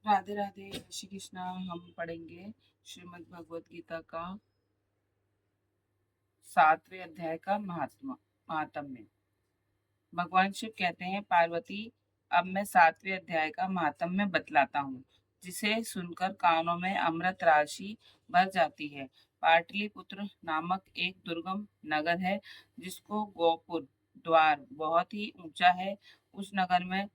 राधे राधे, श्री कृष्णा। हम पढ़ेंगे श्रीमद् भगवत गीता का 7वें अध्याय का महात्म्य। भगवान शिव कहते हैं, पार्वती, अब मैं 7वें अध्याय का महात्म्य बतलाता हूँ, जिसे सुनकर कानों में अमृत राशि भर जाती है। पाटलिपुत्र नामक एक दुर्गम नगर है, जिसको गोपुर द्वार बहुत ही ऊंचा है। उस नगर में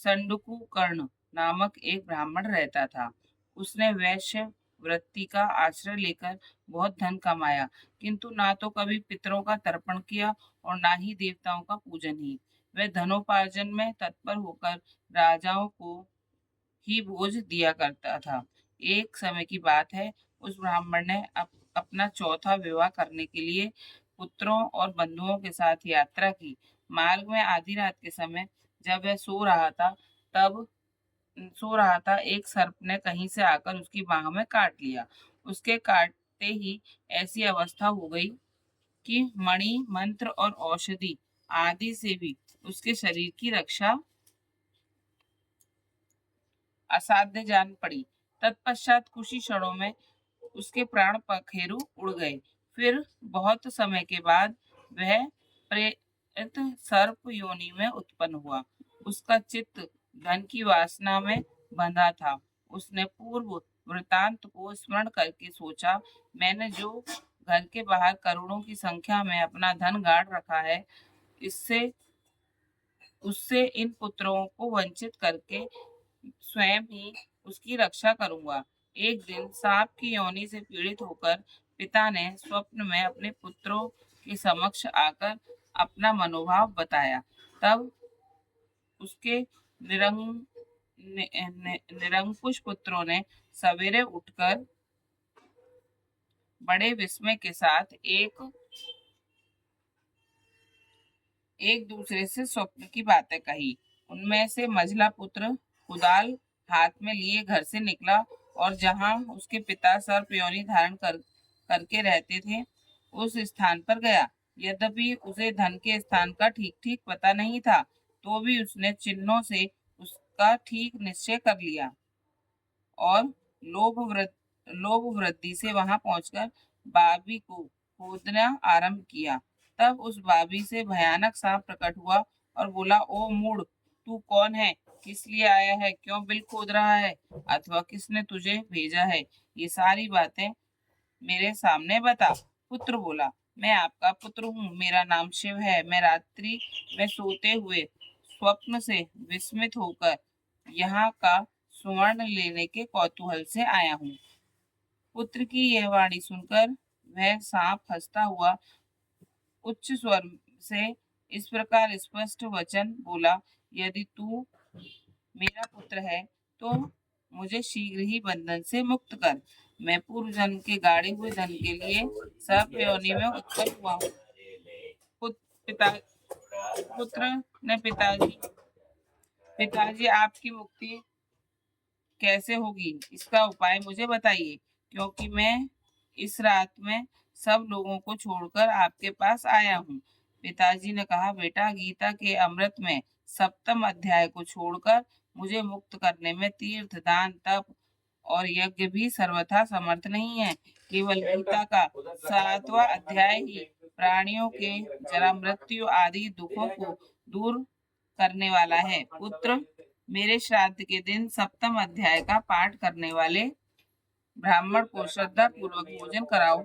संडुकुकर्ण नामक एक ब्राह्मण रहता था। उसने वैश्य वृत्ति का आश्रय लेकर बहुत धन कमाया, किंतु ना तो कभी पितरों का तर्पण किया और ना ही देवताओं का पूजन ही। वह धनोपार्जन में तत्पर होकर राजाओं को ही भोज दिया करता था। एक समय की बात है, उस ब्राह्मण ने अपना चौथा विवाह करने के लिए पुत्रों और बंधुओं के साथ यात्रा की। मार्ग में आधी रात के समय जब वह तब सो रहा था, एक सर्प ने कहीं से आकर उसकी बाह में काट लिया। उसके काटते ही ऐसी अवस्था हो गई कि मणि, मंत्र और औषधि आदि से भी उसके शरीर की रक्षा असाध्य जान पड़ी। तत्पश्चात कुछ ही क्षणों में उसके प्राण पखेरु उड़ गए। फिर बहुत समय के बाद वह प्रेत सर्प योनि में उत्पन्न हुआ। उसका चित्त धन की वासना में बंधा था। उसने पूर्व वृतांत को स्मरण करके सोचा, मैंने जो घर के बाहर करोड़ों की संख्या में अपना धन गाड़ रखा है, इससे उससे इन पुत्रों को वंचित करके स्वयं ही उसकी रक्षा करूंगा। एक दिन सांप की योनि से पीड़ित होकर पिता ने स्वप्न में अपने पुत्रों के समक्ष आकर अपना मनोभाव बताया। तब उसके निरंकुश पुत्रों ने सवेरे उठकर बड़े विस्मय के साथ एक दूसरे से स्वप्न की बातें कही। उनमें से मझला पुत्र कुदाल हाथ में लिए घर से निकला और जहां उसके पिता सर्प योनि धारण करके रहते थे, उस स्थान पर गया। यद्यपि उसे धन के स्थान का ठीक ठीक पता नहीं था, तो भी उसने चिन्हों से उसका ठीक निश्चय कर लिया और लोभ वृद्धि से वहां पहुंचकर बाबी को खोदना आरंभ किया। तब उस बाबी से भयानक सांप प्रकट हुआ और बोला, ओ मूढ़, तू कौन है? किस लिए आया है? क्यों बिल खोद रहा है? अथवा किसने तुझे भेजा है? ये सारी बातें मेरे सामने बता। पुत्र बोला, मैं आपका पुत्र हूँ, मेरा नाम शिव है। मैं रात्रि में सोते हुए स्वप्न से विस्मित होकर यहाँ का स्वर्ण लेने के कौतूहल से आया हूँ। पुत्र की यह वाणी सुनकर वह सांप हंसता हुआ उच्च स्वर से इस प्रकार स्पष्ट वचन बोला, यदि तू मेरा पुत्र है तो मुझे शीघ्र ही बंधन से मुक्त कर। मैं पूर्व जन्म के गाड़े हुए धन के लिए सर्प योनि में उत्पन्न हुआ हूँ। पिता पुत्र ने पिताजी, आपकी मुक्ति कैसे होगी? इसका उपाय मुझे बताइए, क्योंकि मैं इस रात में सब लोगों को छोड़कर आपके पास आया हूँ। पिताजी ने कहा, बेटा, गीता के अमृत में 7वें अध्याय को छोड़कर मुझे मुक्त करने में तीर्थ, दान, तप और यज्ञ भी सर्वथा समर्थ नहीं है। केवल गीता का 7वां अध्याय ही प्राणियों के जरा मृत्यु आदि दुखों को दूर करने वाला है। पुत्र, मेरे श्राद्ध के दिन 7वें अध्याय का पाठ करने वाले ब्राह्मण को श्रद्धा पूर्वक भोजन कराओ।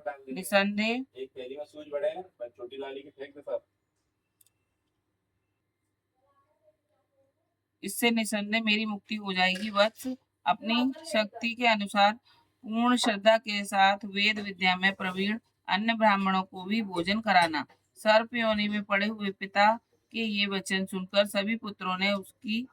इससे निसंदेह मेरी मुक्ति हो जाएगी। वत्स, अपनी शक्ति के अनुसार पूर्ण श्रद्धा के साथ वेद विद्या में प्रवीण अन्य ब्राह्मणों को भी भोजन कराना। सर्प योनि में पड़े हुए पिता के ये वचन सुनकर सभी पुत्रों ने उसकी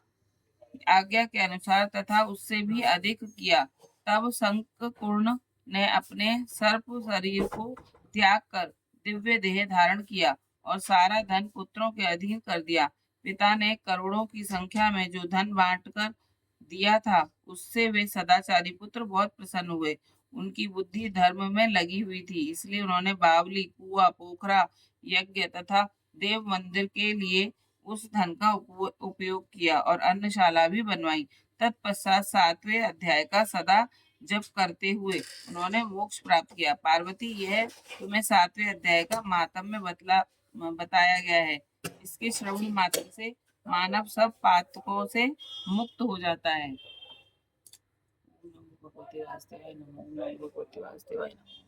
आज्ञा के अनुसार तथा उससे भी अधिक किया। तब शंखपूर्ण ने अपने सर्प शरीर को त्याग कर दिव्य देह धारण किया और सारा धन पुत्रों के अधीन कर दिया। पिता ने करोड़ों की संख्या में जो धन बांटकर दिया था, उससे वे सदाचारी पुत्र बहुत प्रसन्न हुए। उनकी बुद्धि धर्म में लगी हुई थी, इसलिए उन्होंने बावली, कुआं, पोखरा, यज्ञ तथा देव मंदिर के लिए उस धन का उपयोग किया और अन्नशाला भी बनवाई। तत्पश्चात 7वें अध्याय का सदा जप करते हुए उन्होंने मोक्ष प्राप्त किया। पार्वती, यह तुम्हें 7वें अध्याय का माहात्म्य बताया गया है। इसके श्रवण मात्र से मानव सब पातकों से मुक्त हो जाता है। ओम नमो भगवते वासुदेवाय नमः। ओम नमो भगवते वासुदेवाय नमः।